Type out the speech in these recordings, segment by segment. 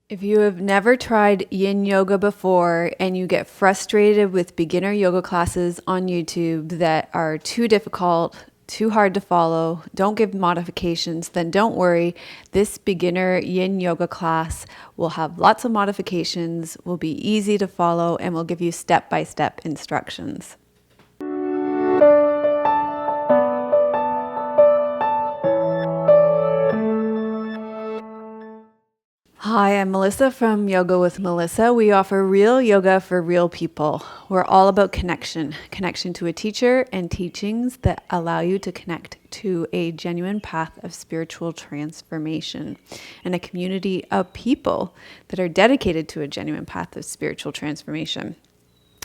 If you have never tried yin yoga before and you get frustrated with beginner yoga classes on YouTube that are too difficult, too hard to follow, don't give modifications, then don't worry. This beginner yin yoga class will have lots of modifications, will be easy to follow, and will give you step-by-step instructions. Hi, I'm Melissa from Yoga with Melissa. We offer real yoga for real people. We're all about connection to a teacher and teachings that allow you to connect to a genuine path of spiritual transformation and a community of people that are dedicated to a genuine path of spiritual transformation.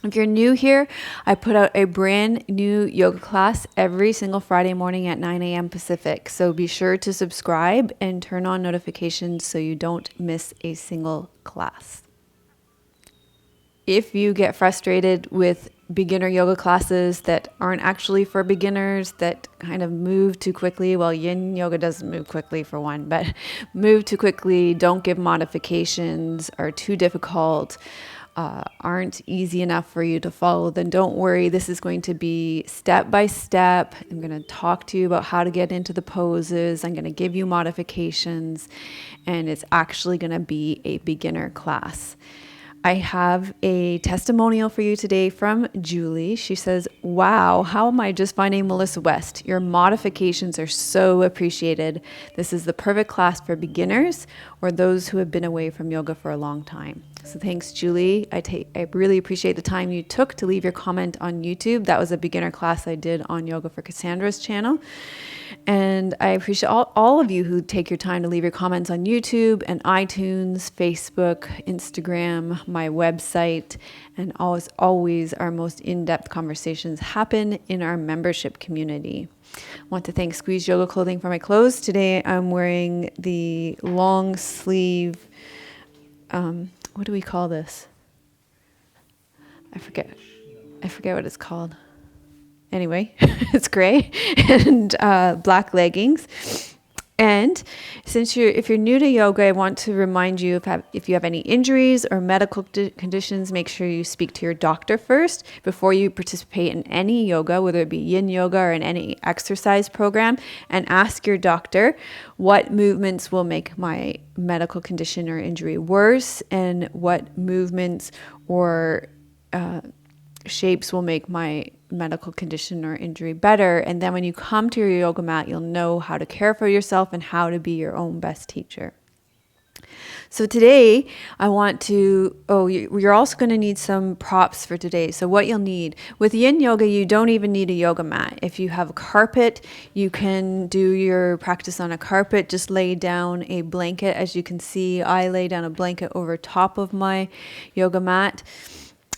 If you're new here, I put out a brand new yoga class every single Friday morning at 9 a.m. Pacific. So be sure to subscribe and turn on notifications so you don't miss a single class. If you get frustrated with beginner yoga classes that aren't actually for beginners, that kind of move too quickly, well, yin yoga doesn't move quickly for one, but move too quickly, don't give modifications, are too difficult, aren't easy enough for you to follow, then don't worry. This is going to be step by step. I'm going to talk to you about how to get into the poses. I'm going to give you modifications, and it's actually going to be a beginner class. I have a testimonial for you today from Julie. She says, "Wow, how am I just finding Melissa West? Your modifications are so appreciated. This is the perfect class for beginners or those who have been away from yoga for a long time." So thanks, Julie. I really appreciate the time you took to leave your comment on YouTube. That was a beginner class I did on Yoga for Cassandra's channel. And I appreciate all of you who take your time to leave your comments on YouTube and iTunes, Facebook, Instagram, my website, and always our most in-depth conversations happen in our membership community. I want to thank Squeeze Yoga Clothing for my clothes. Today I'm wearing the long sleeve, what do we call this? I forget what it's called. Anyway, it's gray and black leggings. And if you're new to yoga, I want to remind you if you have any injuries or medical conditions, make sure you speak to your doctor first before you participate in any yoga, whether it be yin yoga or in any exercise program, and ask your doctor what movements will make my medical condition or injury worse and what movements or shapes will make my medical condition or injury better. And then when you come to your yoga mat, you'll know how to care for yourself and how to be your own best teacher. So today I want to, you're also going to need some props for today. So what you'll need with yin yoga, you don't even need a yoga mat. If you have a carpet, you can do your practice on a carpet. Just lay down a blanket. As you can see, I lay down a blanket over top of my yoga mat.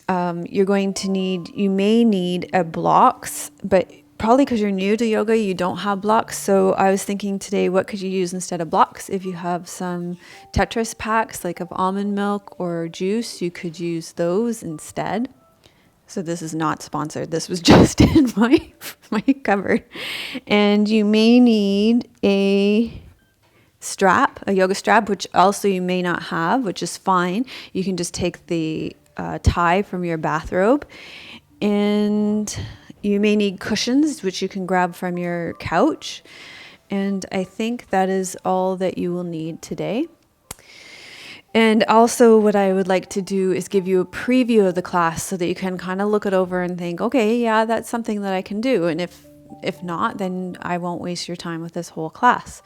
You may need blocks, but probably because you're new to yoga, you don't have blocks. So I was thinking today, what could you use instead of blocks? If you have some Tetris packs, like of almond milk or juice, you could use those instead. So this is not sponsored. This was just in my cupboard. And you may need a yoga strap, which also you may not have, which is fine. You can just take the tie from your bathrobe, and you may need cushions, which you can grab from your couch. And I think that is all that you will need today. And also what I would like to do is give you a preview of the class so that you can kind of look it over and think, okay, yeah, that's something that I can do. And if not, then I won't waste your time with this whole class.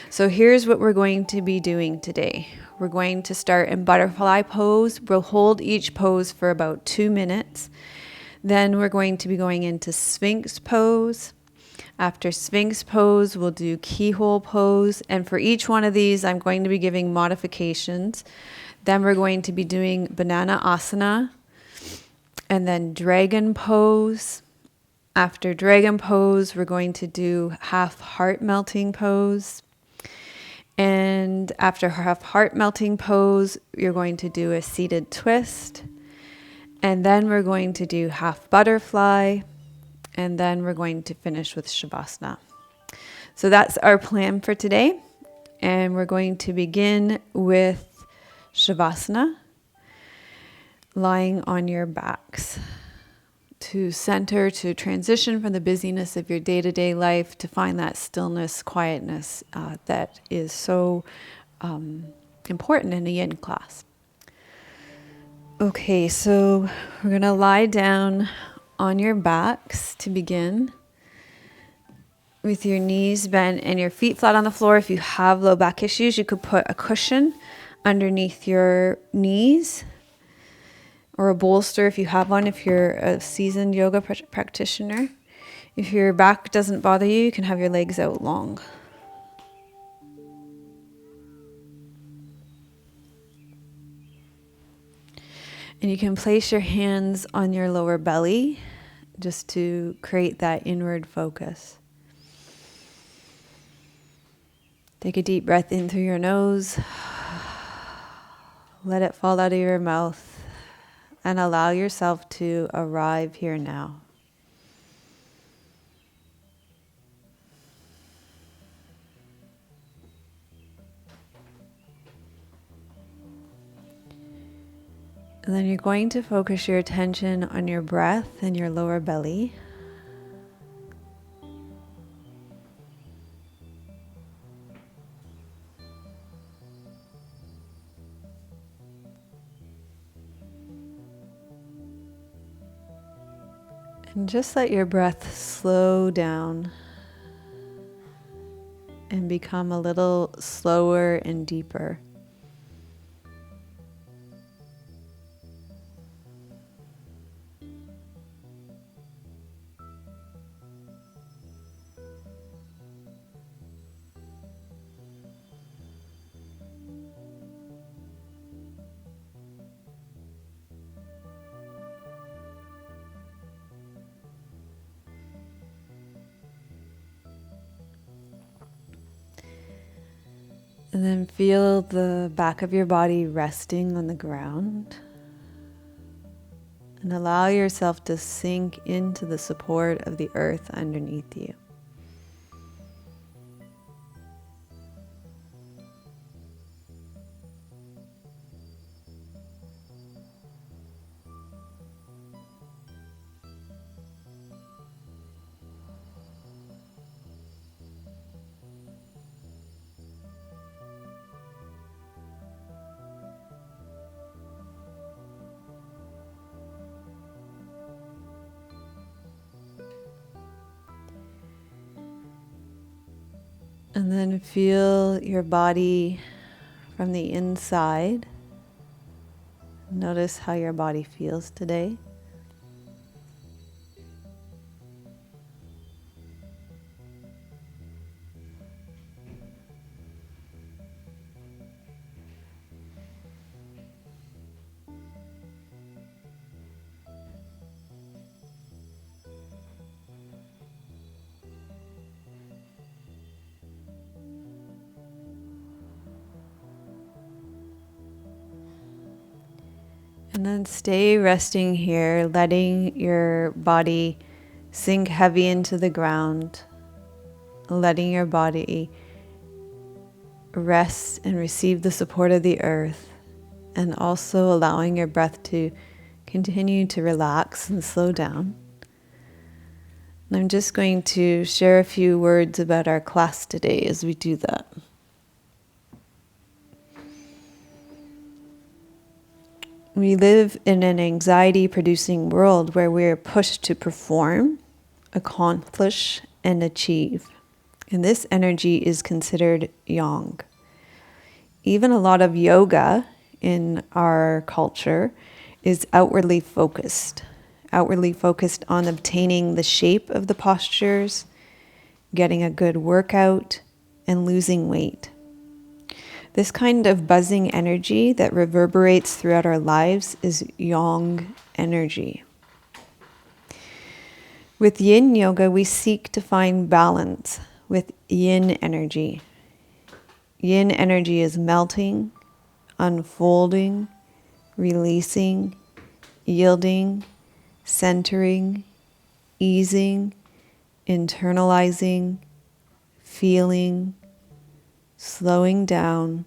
So here's what we're going to be doing today. We're going to start in butterfly pose. We'll hold each pose for about 2 minutes. Then we're going to be going into Sphinx Pose. After Sphinx Pose, we'll do Keyhole Pose. And for each one of these, I'm going to be giving modifications. Then we're going to be doing Banana Asana. And then Dragon Pose. After Dragon Pose, we're going to do Half Heart Melting Pose. And after Half Heart Melting Pose, you're going to do a Seated Twist. And then we're going to do Half Butterfly. And then we're going to finish with Shavasana. So that's our plan for today. And we're going to begin with Shavasana, lying on your backs. To center, to transition from the busyness of your day-to-day life, to find that stillness, quietness that is so important in a yin class. Okay, so we're going to lie down on your backs to begin, with your knees bent and your feet flat on the floor. If you have low back issues, you could put a cushion underneath your knees, or a bolster if you have one, if you're a seasoned yoga practitioner. If your back doesn't bother you, you can have your legs out long. And you can place your hands on your lower belly just to create that inward focus. Take a deep breath in through your nose. Let it fall out of your mouth. And allow yourself to arrive here now. And then you're going to focus your attention on your breath and your lower belly. And just let your breath slow down and become a little slower and deeper. And then feel the back of your body resting on the ground. And allow yourself to sink into the support of the earth underneath you. And then feel your body from the inside. Notice how your body feels today. And then stay resting here, letting your body sink heavy into the ground, letting your body rest and receive the support of the earth, and also allowing your breath to continue to relax and slow down. And I'm just going to share a few words about our class today as we do that. We live in an anxiety-producing world where we're pushed to perform, accomplish, and achieve. And this energy is considered yang. Even a lot of yoga in our culture is outwardly focused on obtaining the shape of the postures, getting a good workout, and losing weight. This kind of buzzing energy that reverberates throughout our lives is yang energy. With yin yoga, we seek to find balance with yin energy. Yin energy is melting, unfolding, releasing, yielding, centering, easing, internalizing, feeling, slowing down,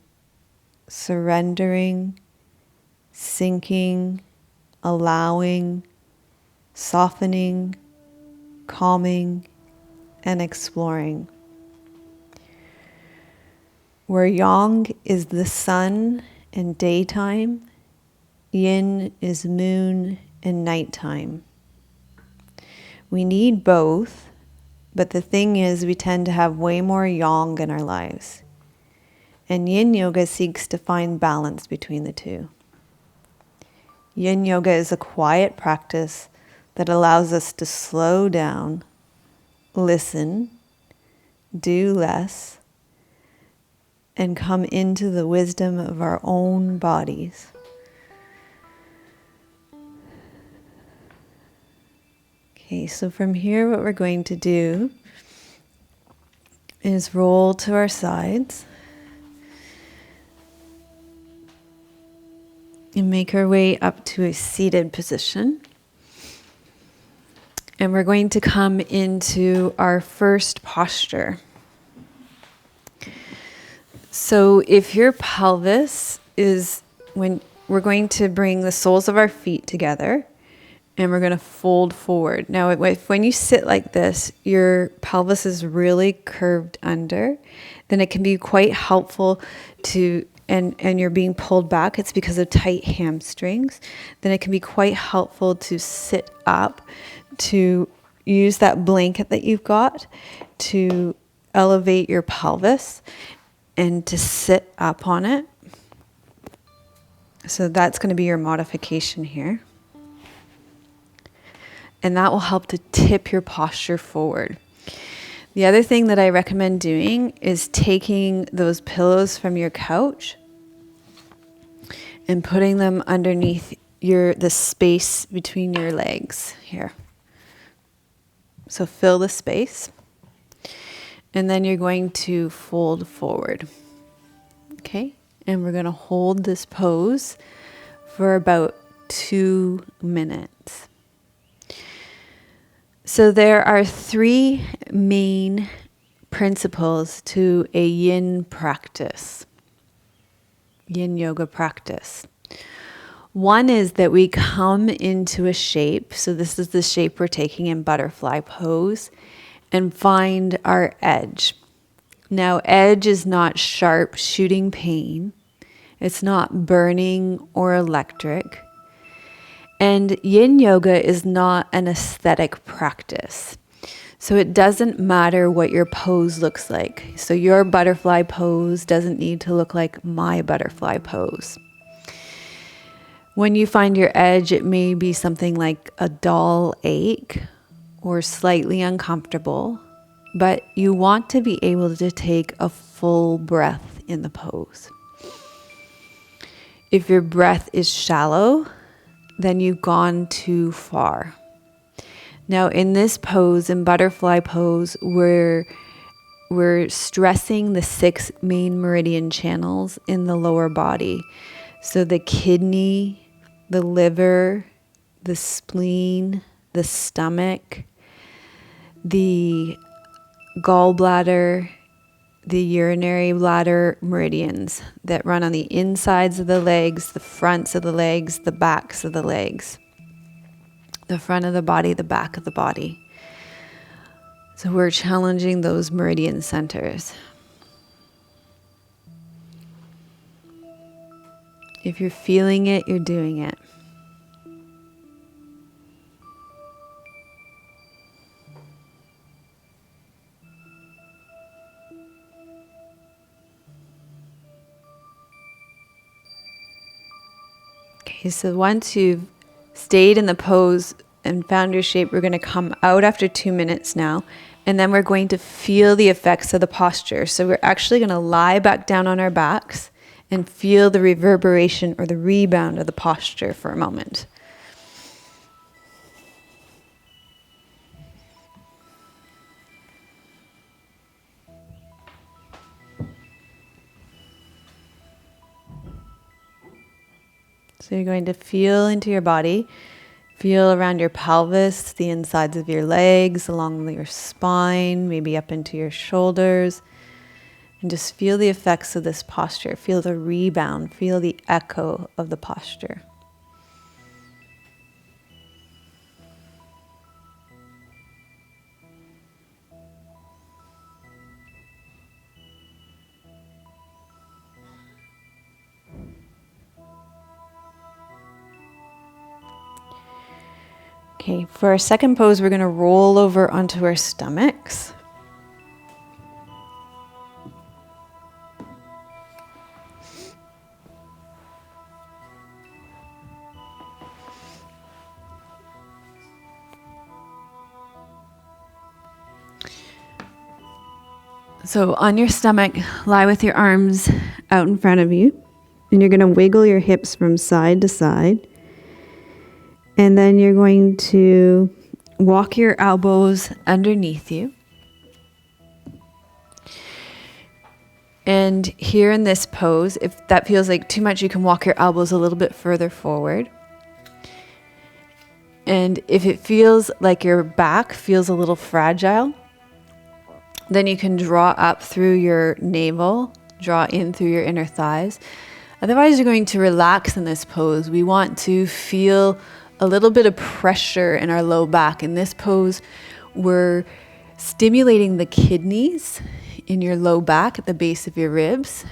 surrendering, sinking, allowing, softening, calming, and exploring. Where yang is the sun and daytime, yin is moon and nighttime. We need both, but the thing is we tend to have way more yang in our lives. And yin yoga seeks to find balance between the two. Yin yoga is a quiet practice that allows us to slow down, listen, do less, and come into the wisdom of our own bodies. Okay, so from here what we're going to do is roll to our sides and make our way up to a seated position. And we're going to come into our first posture. So if your pelvis is, when we're going to bring the soles of our feet together and we're going to fold forward. Now, when you sit like this, your pelvis is really curved under, then it can be quite helpful to, and you're being pulled back, it's because of tight hamstrings, then it can be quite helpful to sit up, to use that blanket that you've got to elevate your pelvis and to sit up on it. So that's going to be your modification here. And that will help to tip your posture forward. The other thing that I recommend doing is taking those pillows from your couch and putting them underneath the space between your legs here. So fill the space. And then you're going to fold forward. Okay? And we're going to hold this pose for about 2 minutes. So there are 3 main principles to a yin practice, yin yoga practice. One is that we come into a shape, so this is the shape we're taking in butterfly pose, and find our edge. Now, edge is not sharp shooting pain. It's not burning or electric. And yin yoga is not an aesthetic practice. So it doesn't matter what your pose looks like. So your butterfly pose doesn't need to look like my butterfly pose. When you find your edge, it may be something like a dull ache or slightly uncomfortable, but you want to be able to take a full breath in the pose. If your breath is shallow, then you've gone too far. Now in this pose, in butterfly pose, we're stressing the 6 main meridian channels in the lower body. So the kidney, the liver, the spleen, the stomach, the gallbladder, the urinary bladder meridians that run on the insides of the legs, the fronts of the legs, the backs of the legs, the front of the body, the back of the body. So we're challenging those meridian centers. If you're feeling it, you're doing it. Okay, so once you've stayed in the pose and found your shape, we're going to come out after 2 minutes now, and then we're going to feel the effects of the posture. So we're actually going to lie back down on our backs and feel the reverberation or the rebound of the posture for a moment. So you're going to feel into your body, feel around your pelvis, the insides of your legs, along your spine, maybe up into your shoulders. And just feel the effects of this posture. Feel the rebound. Feel the echo of the posture. Okay, for our second pose, we're going to roll over onto our stomachs. So on your stomach, lie with your arms out in front of you, and you're going to wiggle your hips from side to side. And then you're going to walk your elbows underneath you. And here in this pose, if that feels like too much, you can walk your elbows a little bit further forward. And if it feels like your back feels a little fragile, then you can draw up through your navel, draw in through your inner thighs. Otherwise, you're going to relax in this pose. We want to feel a little bit of pressure in our low back. In this pose, we're stimulating the kidneys in your low back at the base of your ribs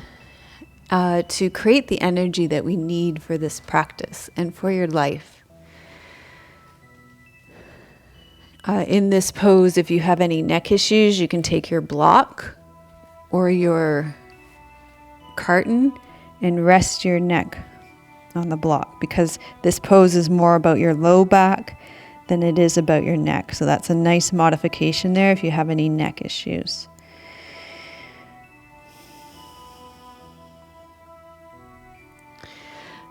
to create the energy that we need for this practice and for your life. In this pose, if you have any neck issues, you can take your block or your carton and rest your neck on the block, because this pose is more about your low back than it is about your neck. So that's a nice modification there if you have any neck issues.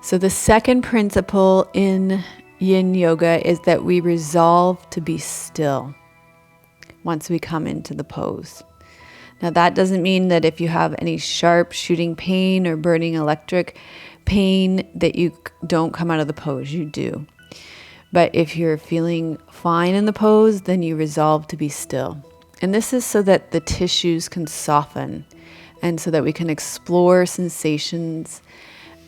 So the second principle in Yin Yoga is that we resolve to be still once we come into the pose. Now that doesn't mean that if you have any sharp shooting pain or burning electric pain that you don't come out of the pose. You do. But if you're feeling fine in the pose, then you resolve to be still. And this is so that the tissues can soften and so that we can explore sensations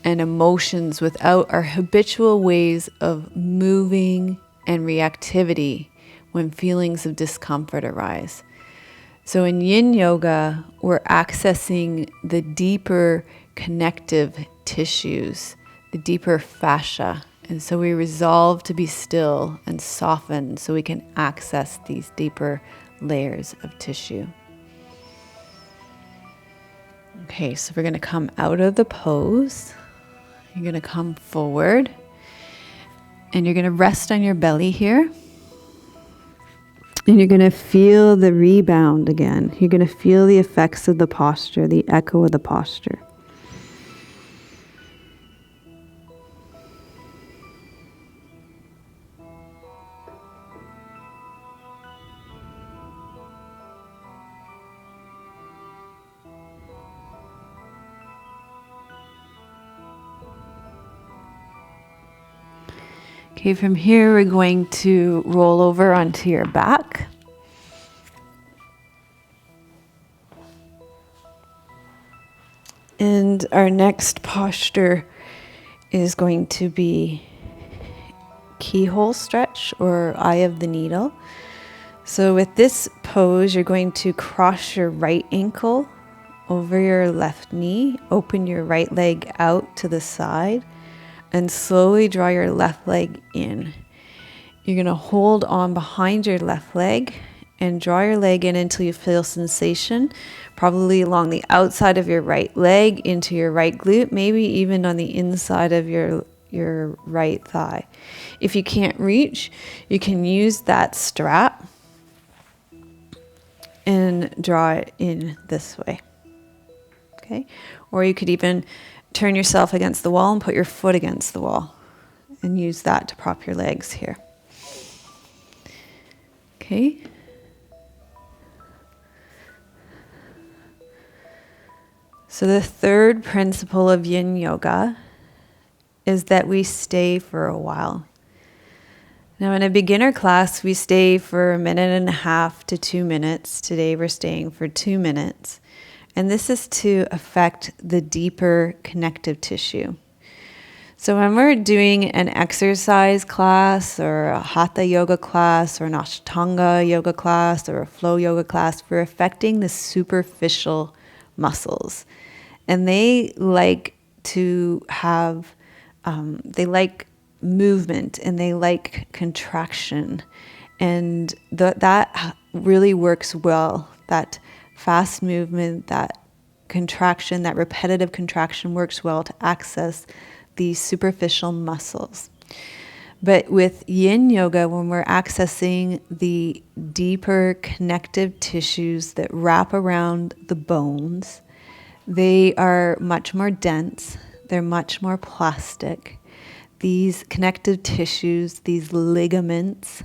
and emotions without our habitual ways of moving and reactivity when feelings of discomfort arise. So in Yin Yoga, we're accessing the deeper connective tissues, the deeper fascia. And so we resolve to be still and soften so we can access these deeper layers of tissue. Okay, so we're going to come out of the pose. You're going to come forward and you're going to rest on your belly here. And you're going to feel the rebound again. You're going to feel the effects of the posture, the echo of the posture. Okay, from here we're going to roll over onto your back. And our next posture is going to be keyhole stretch or eye of the needle. So with this pose, you're going to cross your right ankle over your left knee, open your right leg out to the side, and slowly draw your left leg in. You're going to hold on behind your left leg and draw your leg in until you feel sensation, probably along the outside of your right leg into your right glute, maybe even on the inside of your right thigh. If you can't reach, you can use that strap and draw it in this way. Okay? Or you could even turn yourself against the wall and put your foot against the wall and use that to prop your legs here. Okay. So the third principle of Yin Yoga is that we stay for a while. Now in a beginner class, we stay for 1.5 to 2 minutes. Today we're staying for 2 minutes. And this is to affect the deeper connective tissue. So when we're doing an exercise class or a hatha yoga class or an ashtanga yoga class or a flow yoga class, we're affecting the superficial muscles. And they like to have, they like movement and they like contraction. And that really works well. That fast movement, that contraction, that repetitive contraction works well to access these superficial muscles. But with yin yoga, when we're accessing the deeper connective tissues that wrap around the bones, they are much more dense, they're much more plastic. These connective tissues, these ligaments,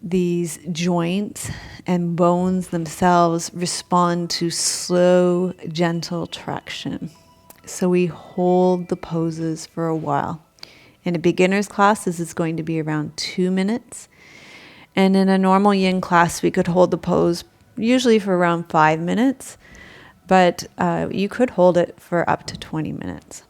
these joints and bones themselves respond to slow, gentle traction. So we hold the poses for a while. In a beginner's class, this is going to be around 2 minutes. And in a normal yin class, we could hold the pose usually for around 5 minutes, but you could hold it for up to 20 minutes.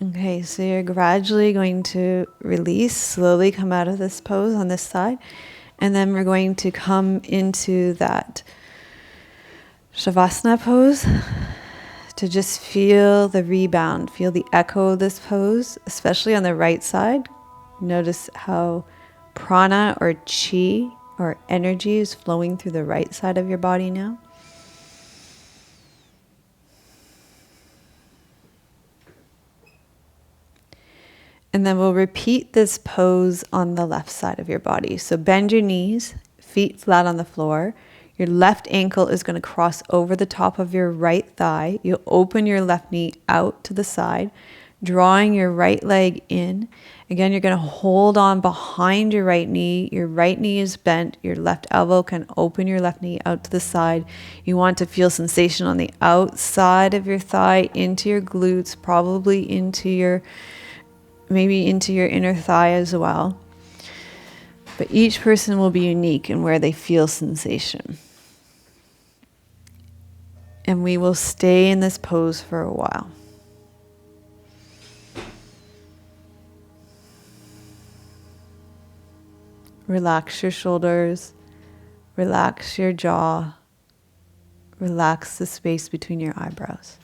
Okay, so you're gradually going to release, slowly come out of this pose on this side, and then we're going to come into that Shavasana pose to just feel the rebound, feel the echo of this pose, especially on the right side. Notice how prana or chi or energy is flowing through the right side of your body now. And then we'll repeat this pose on the left side of your body. So bend your knees, feet flat on the floor. Your left ankle is going to cross over the top of your right thigh. You'll open your left knee out to the side, drawing your right leg in. Again, you're going to hold on behind your right knee. Your right knee is bent. Your left elbow can open your left knee out to the side. You want to feel sensation on the outside of your thigh, into your glutes, probably maybe into your inner thigh as well. But each person will be unique in where they feel sensation. And we will stay in this pose for a while. Relax your shoulders, relax your jaw, relax the space between your eyebrows.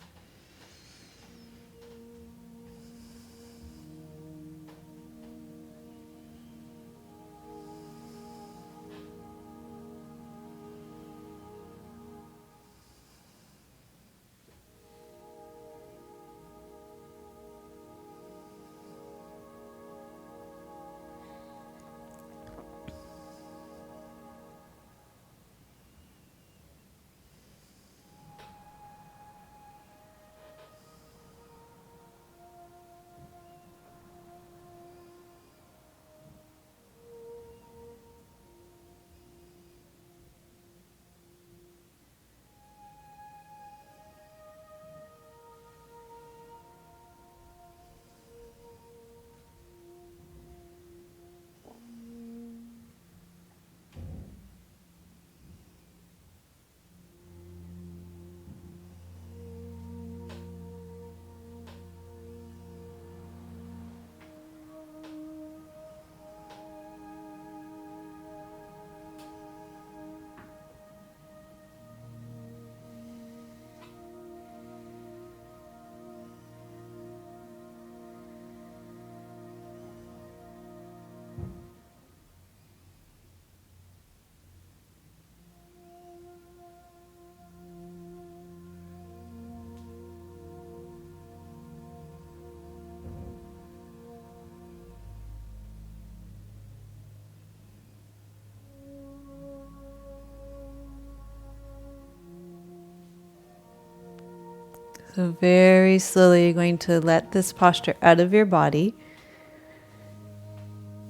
So very slowly, you're going to let this posture out of your body.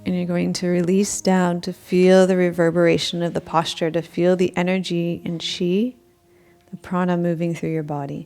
And you're going to release down to feel the reverberation of the posture, to feel the energy and chi, the prana moving through your body.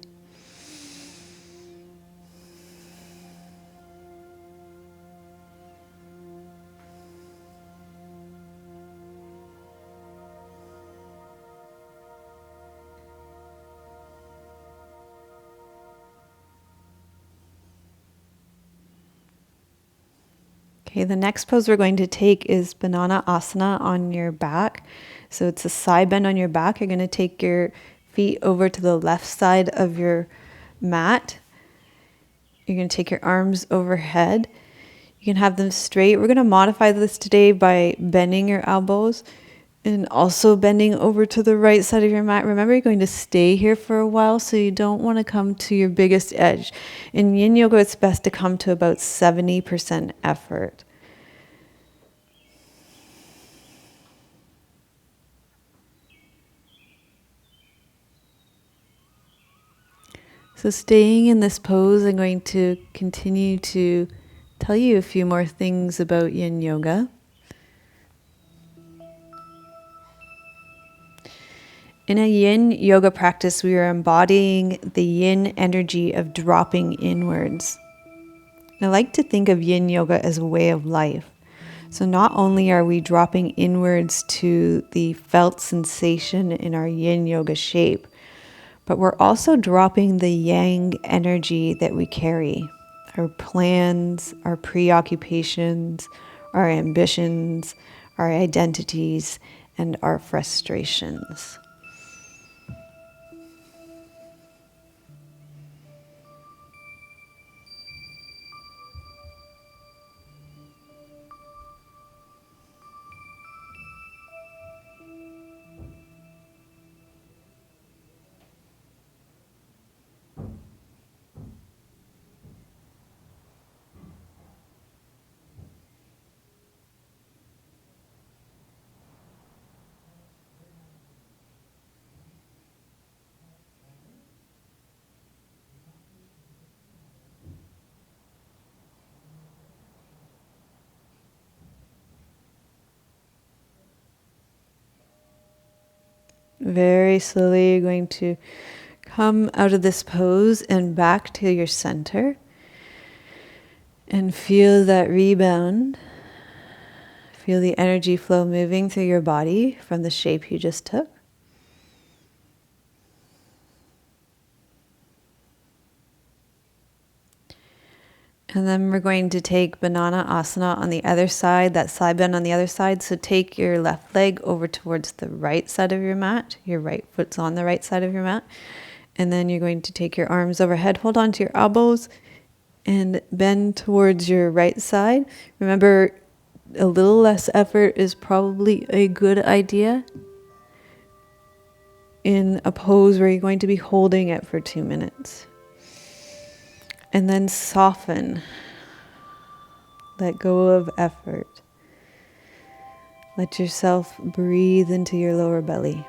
Okay, the next pose we're going to take is Banana Asana on your back. So it's a side bend on your back. You're going to take your feet over to the left side of your mat. You're going to take your arms overhead. You can have them straight. We're going to modify this today by bending your elbows and also bending over to the right side of your mat. Remember, you're going to stay here for a while, so you don't want to come to your biggest edge. In Yin Yoga, it's best to come to about 70% effort. So staying in this pose, I'm going to continue to tell you a few more things about Yin Yoga. In a Yin Yoga practice, we are embodying the Yin energy of dropping inwards. I like to think of Yin Yoga as a way of life. So not only are we dropping inwards to the felt sensation in our Yin Yoga shape, but we're also dropping the Yang energy that we carry. Our plans, our preoccupations, our ambitions, our identities, and our frustrations. Very slowly, you're going to come out of this pose and back to your center and feel that rebound. Feel the energy flow moving through your body from the shape you just took. And then we're going to take Banana Asana on the other side, that side bend on the other side. So take your left leg over towards the right side of your mat. Your right foot's on the right side of your mat. And then you're going to take your arms overhead, hold on to your elbows, and bend towards your right side. Remember, a little less effort is probably a good idea in a pose where you're going to be holding it for 2 minutes. And then soften. Let go of effort. Let yourself breathe into your lower belly.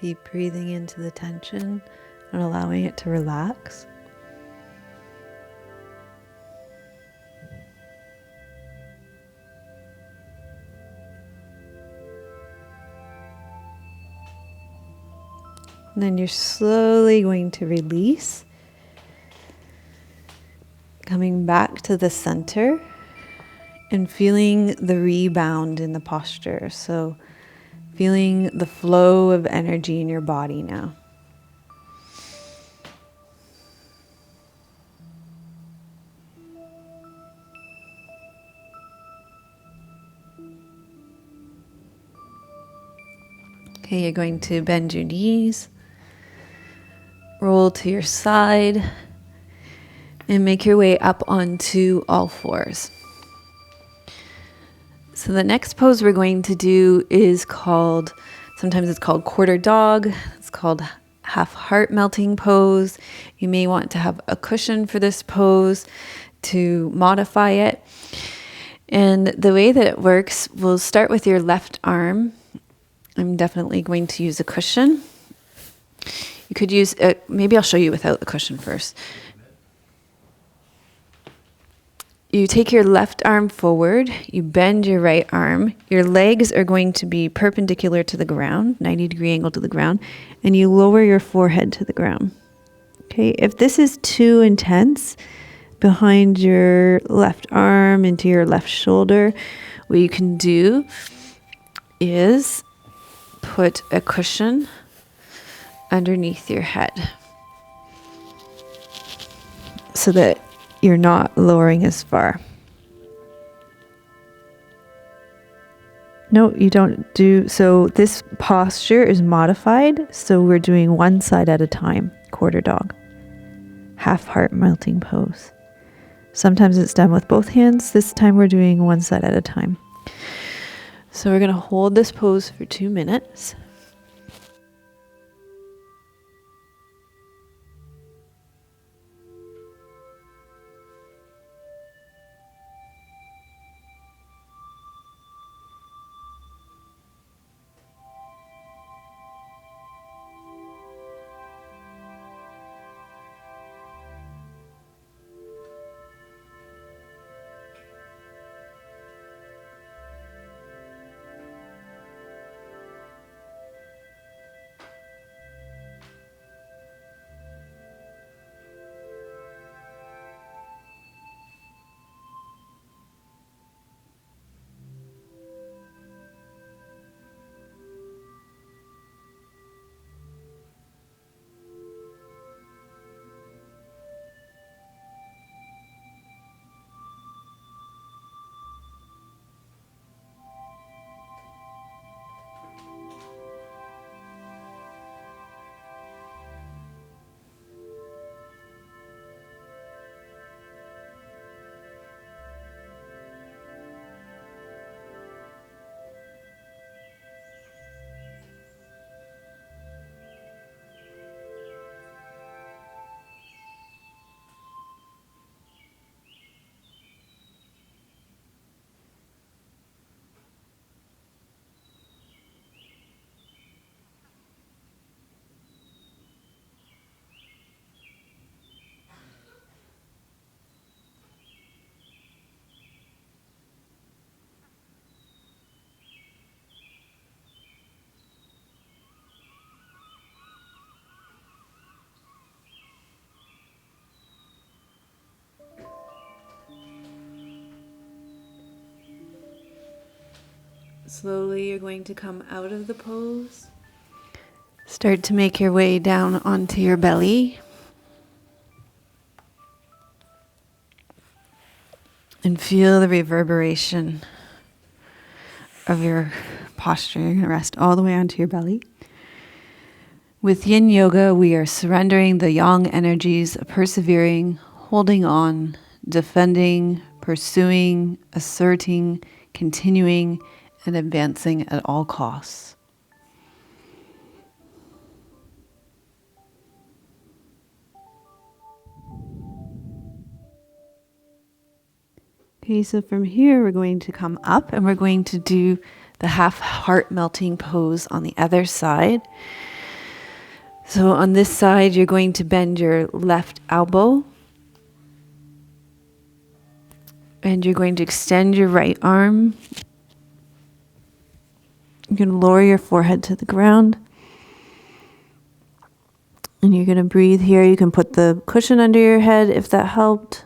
Keep breathing into the tension and allowing it to relax. And then you're slowly going to release, coming back to the center and feeling the rebound in the posture. So feeling the flow of energy in your body now. Okay, you're going to bend your knees, roll to your side, and make your way up onto all fours. So the next pose we're going to do is sometimes it's called quarter dog, it's called half heart melting pose. You may want to have a cushion for this pose to modify it. And the way that it works, we'll start with your left arm. I'm definitely going to use a cushion. You could use, maybe I'll show you without the cushion first. You take your left arm forward, you bend your right arm, your legs are going to be perpendicular to the ground, 90-degree angle to the ground, and you lower your forehead to the ground. Okay, if this is too intense, behind your left arm into your left shoulder, what you can do is put a cushion underneath your head so that you're not lowering as far. No, you don't do, so this posture is modified, so we're doing one side at a time, quarter dog, half heart melting pose. Sometimes it's done with both hands, this time we're doing one side at a time. So we're going to hold this pose for 2 minutes. Slowly, you're going to come out of the pose. Start to make your way down onto your belly. And feel the reverberation of your posture. You're going to rest all the way onto your belly. With Yin Yoga, we are surrendering the Yang energies of persevering, holding on, defending, pursuing, asserting, continuing, and advancing at all costs. Okay, so from here we're going to come up and we're going to do the half heart melting pose on the other side. So on this side, you're going to bend your left elbow. And you're going to extend your right arm. You can lower your forehead to the ground. And you're going to breathe here. You can put the cushion under your head if that helped.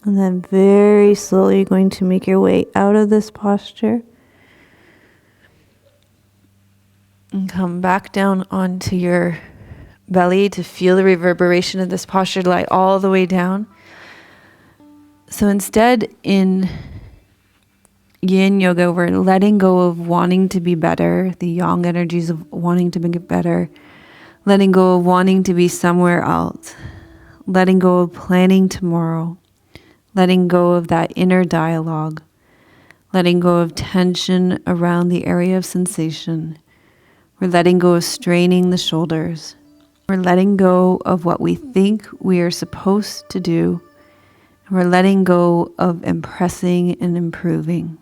And then very slowly you're going to make your way out of this posture. And come back down onto your belly to feel the reverberation of this posture lie all the way down. So instead, in Yin Yoga, we're letting go of wanting to be better, the yang energies of wanting to be better, letting go of wanting to be somewhere else, letting go of planning tomorrow, letting go of that inner dialogue, letting go of tension around the area of sensation. We're letting go of straining the shoulders. We're letting go of what we think we are supposed to do. And we're letting go of impressing and improving.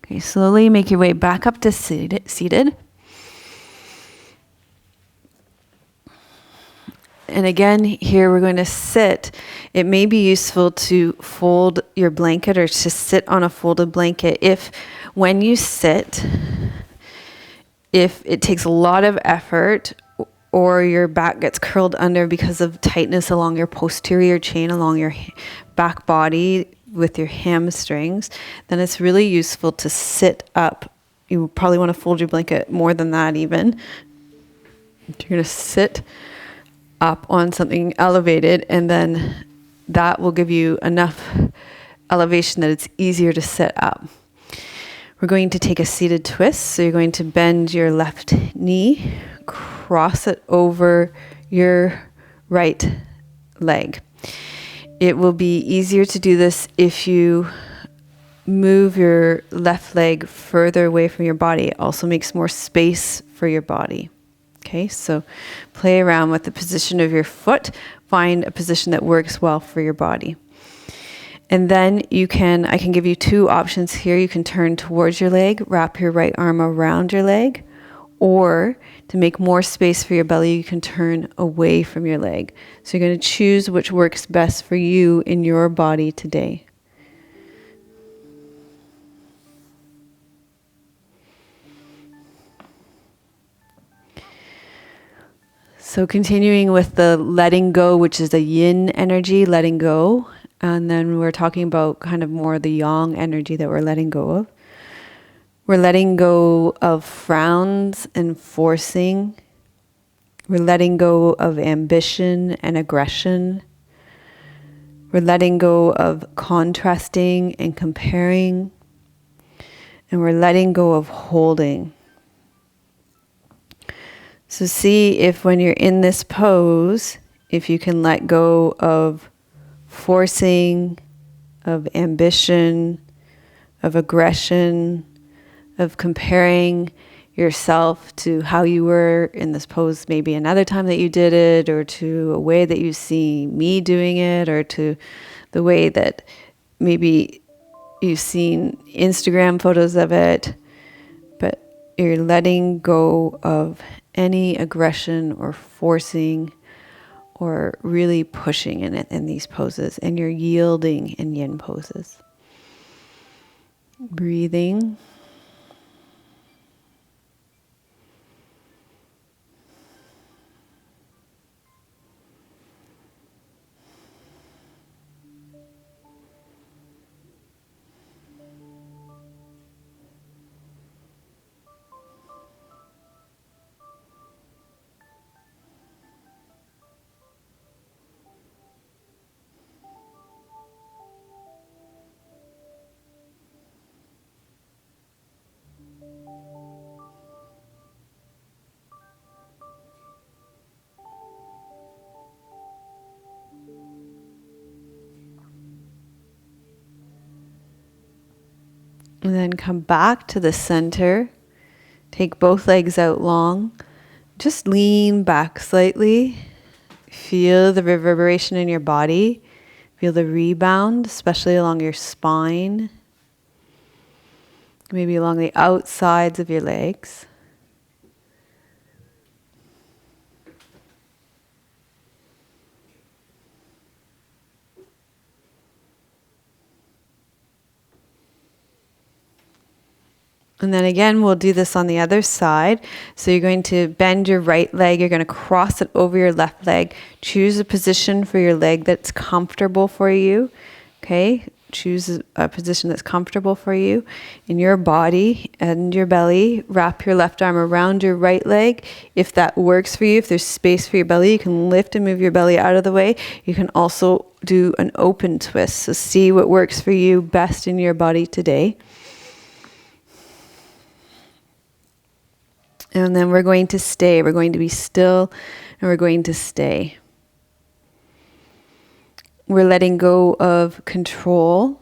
Okay, slowly make your way back up to seated. And again, here we're going to sit. It may be useful to fold your blanket or to sit on a folded blanket if when you sit, if it takes a lot of effort or your back gets curled under because of tightness along your posterior chain, along your back body with your hamstrings, then it's really useful to sit up. You probably want to fold your blanket more than that even. You're going to sit up on something elevated, and then that will give you enough elevation that it's easier to sit up. We're going to take a seated twist. So you're going to bend your left knee, cross it over your right leg. It will be easier to do this if you move your left leg further away from your body. It also makes more space for your body. Okay, so play around with the position of your foot. Find a position that works well for your body. And then I can give you two options here. You can turn towards your leg, wrap your right arm around your leg, or to make more space for your belly, you can turn away from your leg. So you're going to choose which works best for you in your body today. So continuing with the letting go, which is the yin energy, letting go. And then we're talking about kind of more the yang energy that we're letting go of. We're letting go of frowns and forcing. We're letting go of ambition and aggression. We're letting go of contrasting and comparing. And we're letting go of holding. So see if when you're in this pose, if you can let go of forcing, of ambition, of aggression, of comparing yourself to how you were in this pose, maybe another time that you did it, or to a way that you see me doing it, or to the way that maybe you've seen Instagram photos of it, but you're letting go of any aggression or forcing or really pushing in it in these poses, and you're yielding in yin poses. Breathing. And then come back to the center. Take both legs out long. Just lean back slightly. Feel the reverberation in your body. Feel the rebound, especially along your spine. Maybe along the outsides of your legs. And then again, we'll do this on the other side. So you're going to bend your right leg. You're going to cross it over your left leg. Choose a position for your leg that's comfortable for you. Okay? Choose a position that's comfortable for you in your body and your belly. Wrap your left arm around your right leg. If that works for you, if there's space for your belly, you can lift and move your belly out of the way. You can also do an open twist. So see what works for you best in your body today. And then we're going to stay. We're going to be still and we're going to stay. We're letting go of control.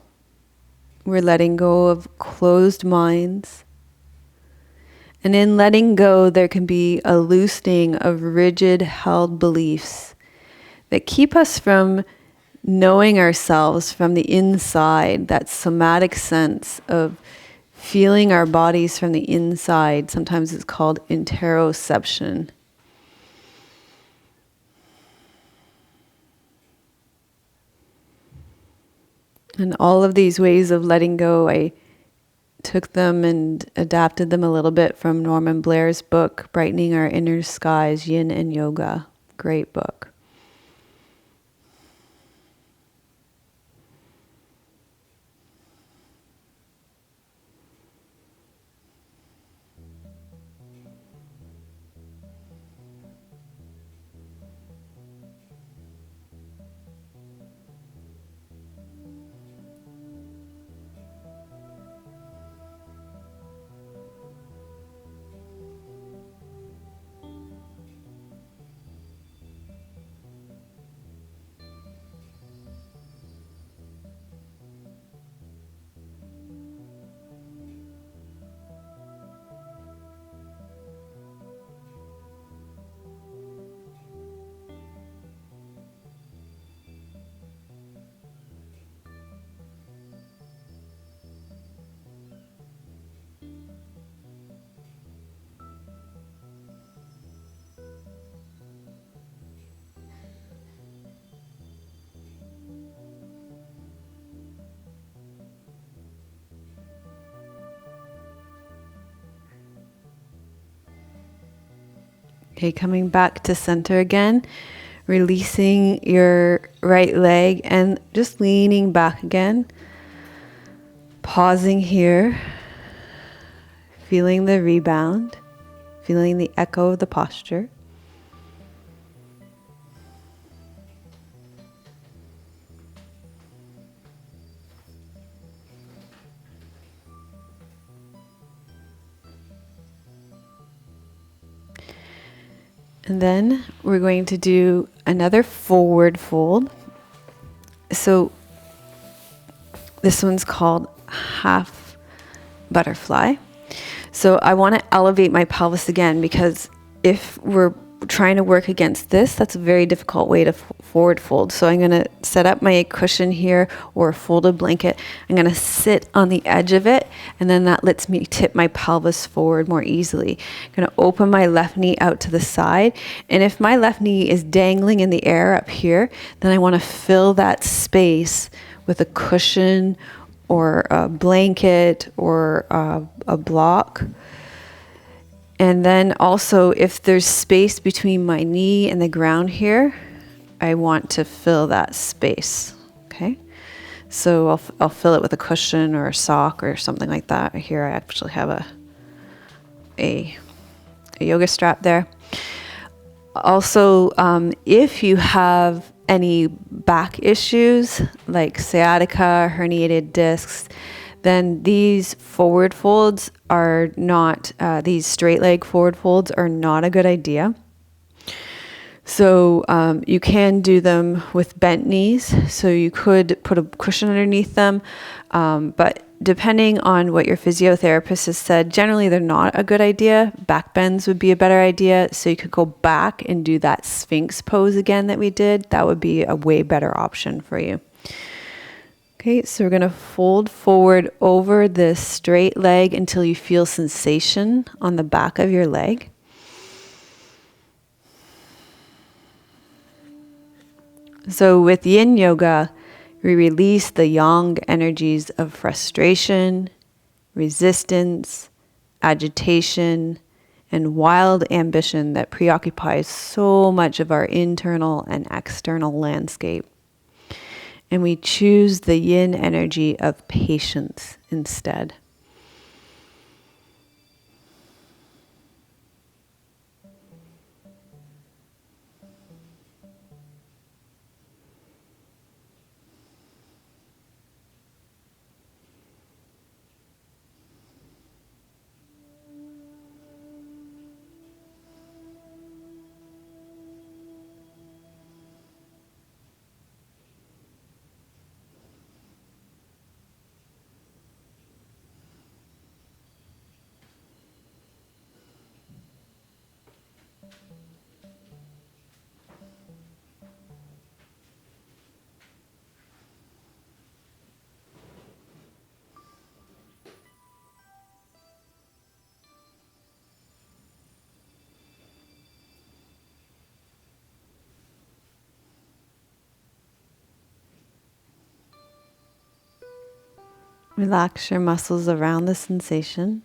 We're letting go of closed minds. And in letting go, there can be a loosening of rigid held beliefs that keep us from knowing ourselves from the inside, that somatic sense of feeling our bodies from the inside. Sometimes it's called interoception. And all of these ways of letting go, I took them and adapted them a little bit from Norman Blair's book, Brightening Our Inner Skies, Yin and Yoga. Great book. Okay, coming back to center again, releasing your right leg and just leaning back again. Pausing here, feeling the rebound, feeling the echo of the posture. And then we're going to do another forward fold. So this one's called half butterfly. So I want to elevate my pelvis again, because if we're trying to work against this, that's a very difficult way to forward fold. So I'm going to set up my cushion here, or a folded blanket. I'm going to sit on the edge of it, and then that lets me tip my pelvis forward more easily. I'm going to open my left knee out to the side, and if my left knee is dangling in the air up here, then I want to fill that space with a cushion or a blanket or a block. And then also, if there's space between my knee and the ground here, I want to fill that space, okay? So I'll fill it with a cushion or a sock or something like that. Here I actually have a yoga strap there. Also, if you have any back issues like sciatica, herniated discs, then these forward folds are not, these straight leg forward folds are not a good idea. So you can do them with bent knees. So you could put a cushion underneath them, but depending on what your physiotherapist has said, generally they're not a good idea. Back bends would be a better idea. So you could go back and do that Sphinx pose again that we did. That would be a way better option for you. Okay, so we're going to fold forward over this straight leg until you feel sensation on the back of your leg. So with Yin Yoga, we release the yang energies of frustration, resistance, agitation, and wild ambition that preoccupies so much of our internal and external landscape. And we choose the yin energy of patience instead. Relax your muscles around the sensation.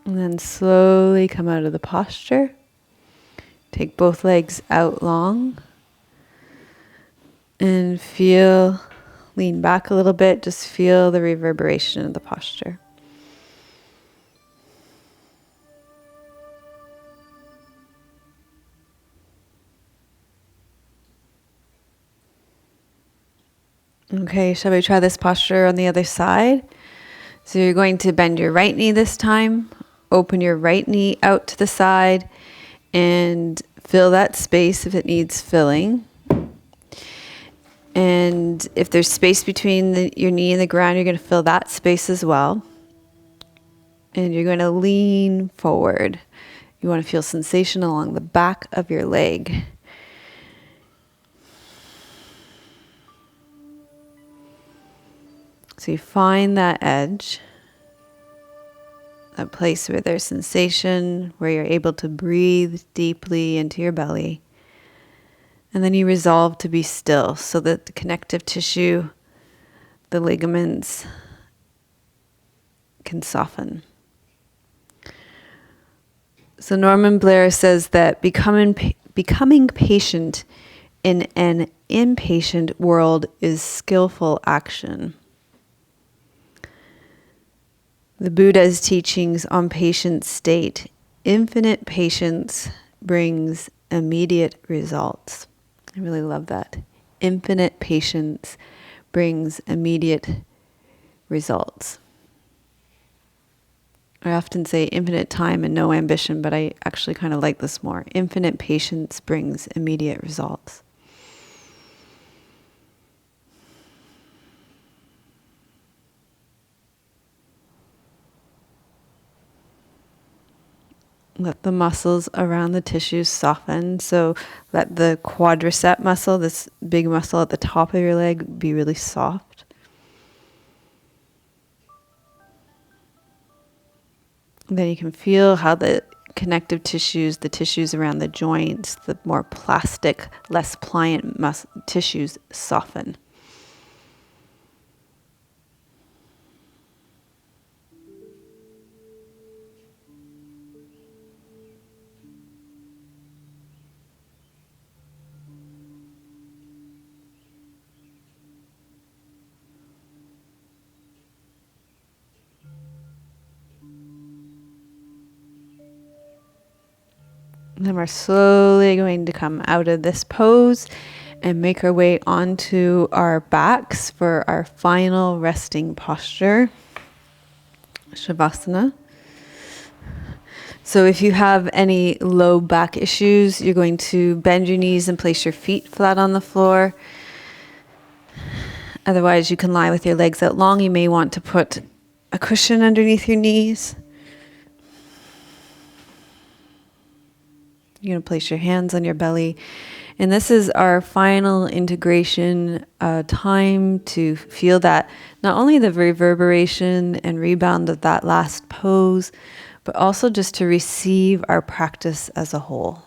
And then slowly come out of the posture. Take both legs out long. And lean back a little bit, just feel the reverberation of the posture. Okay, shall we try this posture on the other side? So you're going to bend your right knee this time. Open your right knee out to the side and fill that space if it needs filling. And if there's space between your knee and the ground, you're going to fill that space as well. And you're going to lean forward. You want to feel sensation along the back of your leg. So you find that edge. That place where there's sensation, where you're able to breathe deeply into your belly. And then you resolve to be still so that the connective tissue, the ligaments can soften. So Norman Blair says that becoming patient in an impatient world is skillful action. The Buddha's teachings on patience state, infinite patience brings immediate results. I really love that. Infinite patience brings immediate results. I often say infinite time and no ambition, but I actually kind of like this more. Infinite patience brings immediate results. Let the muscles around the tissues soften. So let the quadricep muscle, this big muscle at the top of your leg, be really soft. And then you can feel how the connective tissues, the tissues around the joints, the more plastic, less pliant tissues soften. And then we're slowly going to come out of this pose and make our way onto our backs for our final resting posture, Shavasana. So if you have any low back issues, you're going to bend your knees and place your feet flat on the floor. Otherwise, you can lie with your legs out long. You may want to put a cushion underneath your knees. You're going to place your hands on your belly. And this is our final integration time to feel that not only the reverberation and rebound of that last pose, but also just to receive our practice as a whole.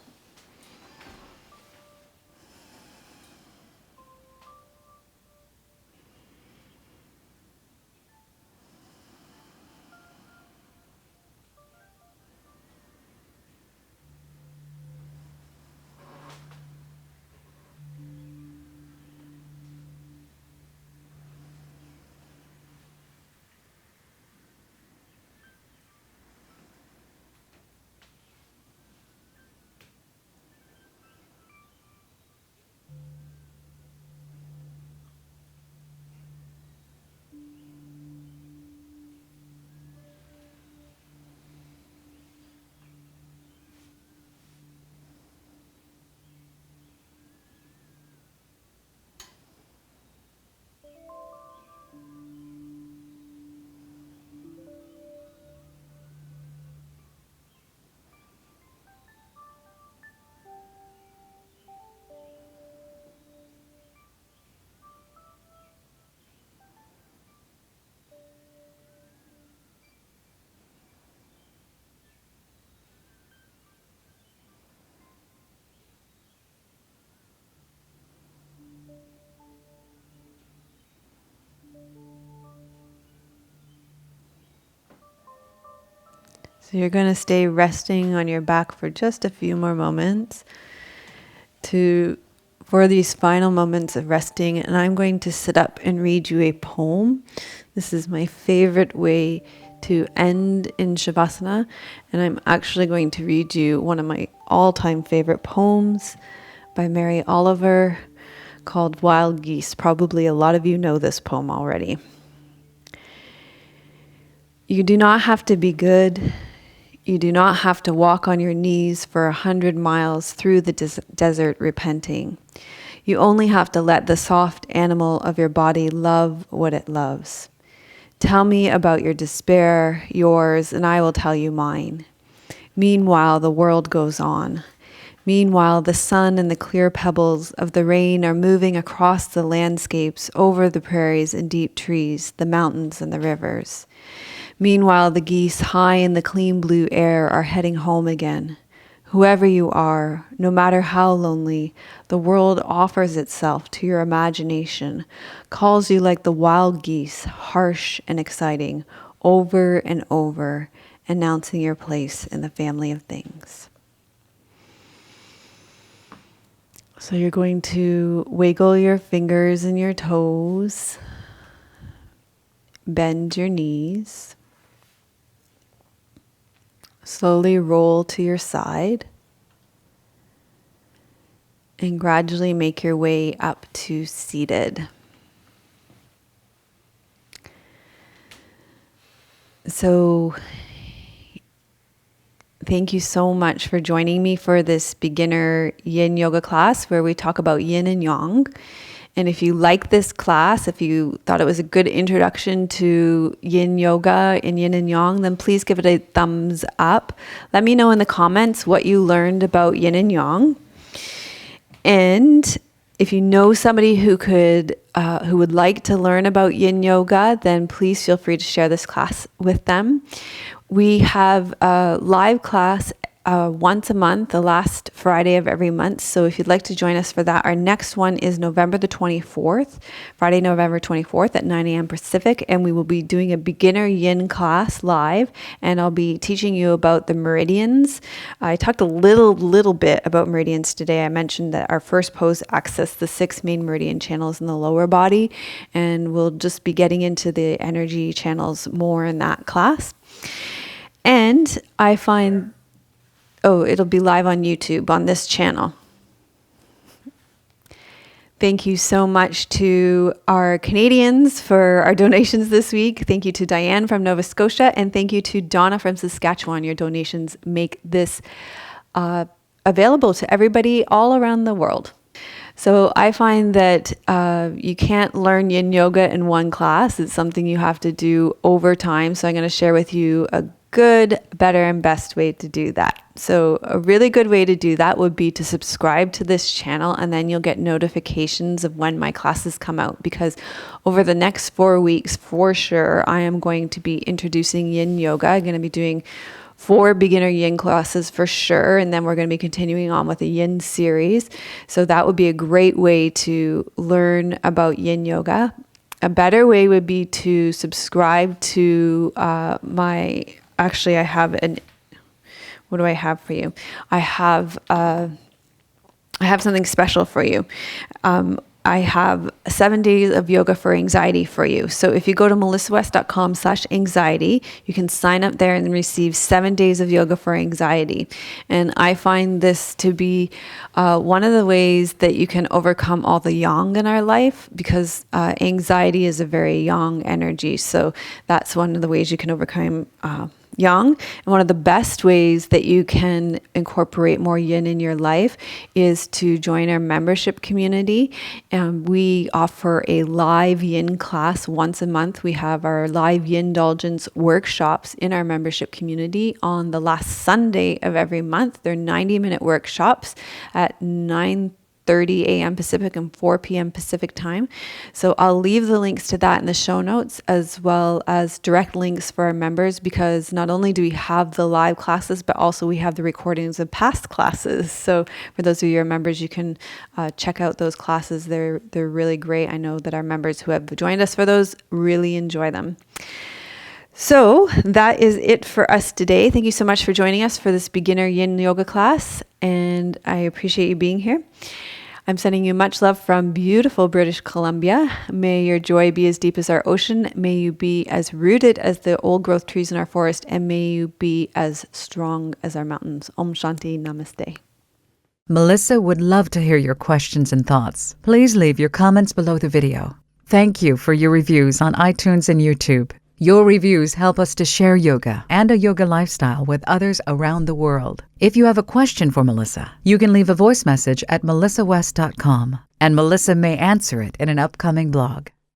So you're going to stay resting on your back for just a few more moments for these final moments of resting. And I'm going to sit up and read you a poem. This is my favorite way to end in Shavasana. And I'm actually going to read you one of my all-time favorite poems by Mary Oliver called Wild Geese. Probably a lot of you know this poem already. You do not have to be good. You do not have to walk on your knees for 100 miles through the desert repenting. You only have to let the soft animal of your body love what it loves. Tell me about your despair, yours, and I will tell you mine. Meanwhile, the world goes on. Meanwhile, the sun and the clear pebbles of the rain are moving across the landscapes, over the prairies and deep trees, the mountains and the rivers. Meanwhile, the geese high in the clean blue air are heading home again. Whoever you are, no matter how lonely, the world offers itself to your imagination, calls you like the wild geese, harsh and exciting, over and over, announcing your place in the family of things. So you're going to wiggle your fingers and your toes, bend your knees, slowly roll to your side, and gradually make your way up to seated. So thank you so much for joining me for this beginner yin yoga class where we talk about yin and yang. And if you like this class, if you thought it was a good introduction to yin yoga and yin and yang, then please give it a thumbs up. Let me know in the comments what you learned about yin and yang. And if you know somebody who would like to learn about yin yoga, then please feel free to share this class with them. We have a live class once a month, the last Friday of every month. So if you'd like to join us for that, our next one is November the 24th, Friday, November 24th at 9 a.m. Pacific. And we will be doing a beginner yin class live. And I'll be teaching you about the meridians. I talked a little bit about meridians today. I mentioned that our first pose access the 6 main meridian channels in the lower body. And we'll just be getting into the energy channels more in that class. And I find, it'll be live on YouTube on this channel. Thank you so much to our Canadians for our donations this week. Thank you to Diane from Nova Scotia, and thank you to Donna from Saskatchewan. Your donations make this available to everybody all around the world. So I find that you can't learn yin yoga in one class. It's something you have to do over time. So I'm going to share with you a good, better, and best way to do that. So a really good way to do that would be to subscribe to this channel, and then you'll get notifications of when my classes come out, because over the next 4 weeks, for sure, I am going to be introducing yin yoga. I'm going to be doing 4 beginner yin classes for sure, and then we're going to be continuing on with a yin series. So that would be a great way to learn about yin yoga. A better way would be to subscribe to Actually, I have what do I have for you? I have something special for you. I have 7 days of yoga for anxiety for you. So if you go to melissawest.com/anxiety, you can sign up there and receive 7 days of yoga for anxiety. And I find this to be one of the ways that you can overcome all the yang in our life, because anxiety is a very yang energy. So that's one of the ways you can overcome yang. And one of the best ways that you can incorporate more yin in your life is to join our membership community. And we offer a live yin class once a month. We have our live yin indulgence workshops in our membership community on the last Sunday of every month. They're 90-minute workshops at 9:30 a.m. Pacific and 4 p.m. Pacific time. So I'll leave the links to that in the show notes, as well as direct links for our members, because not only do we have the live classes, but also we have the recordings of past classes. So for those of you who are members, you can check out those classes. They're really great. I know that our members who have joined us for those really enjoy them. So that is it for us today. Thank you so much for joining us for this beginner yin yoga class, and I appreciate you being here. I'm sending you much love from beautiful British Columbia. May your joy be as deep as our ocean. May you be as rooted as the old growth trees in our forest, and may you be as strong as our mountains. Om Shanti, Namaste. Melissa would love to hear your questions and thoughts. Please leave your comments below the video. Thank you for your reviews on iTunes and YouTube. Your reviews help us to share yoga and a yoga lifestyle with others around the world. If you have a question for Melissa, you can leave a voice message at melissawest.com, and Melissa may answer it in an upcoming blog.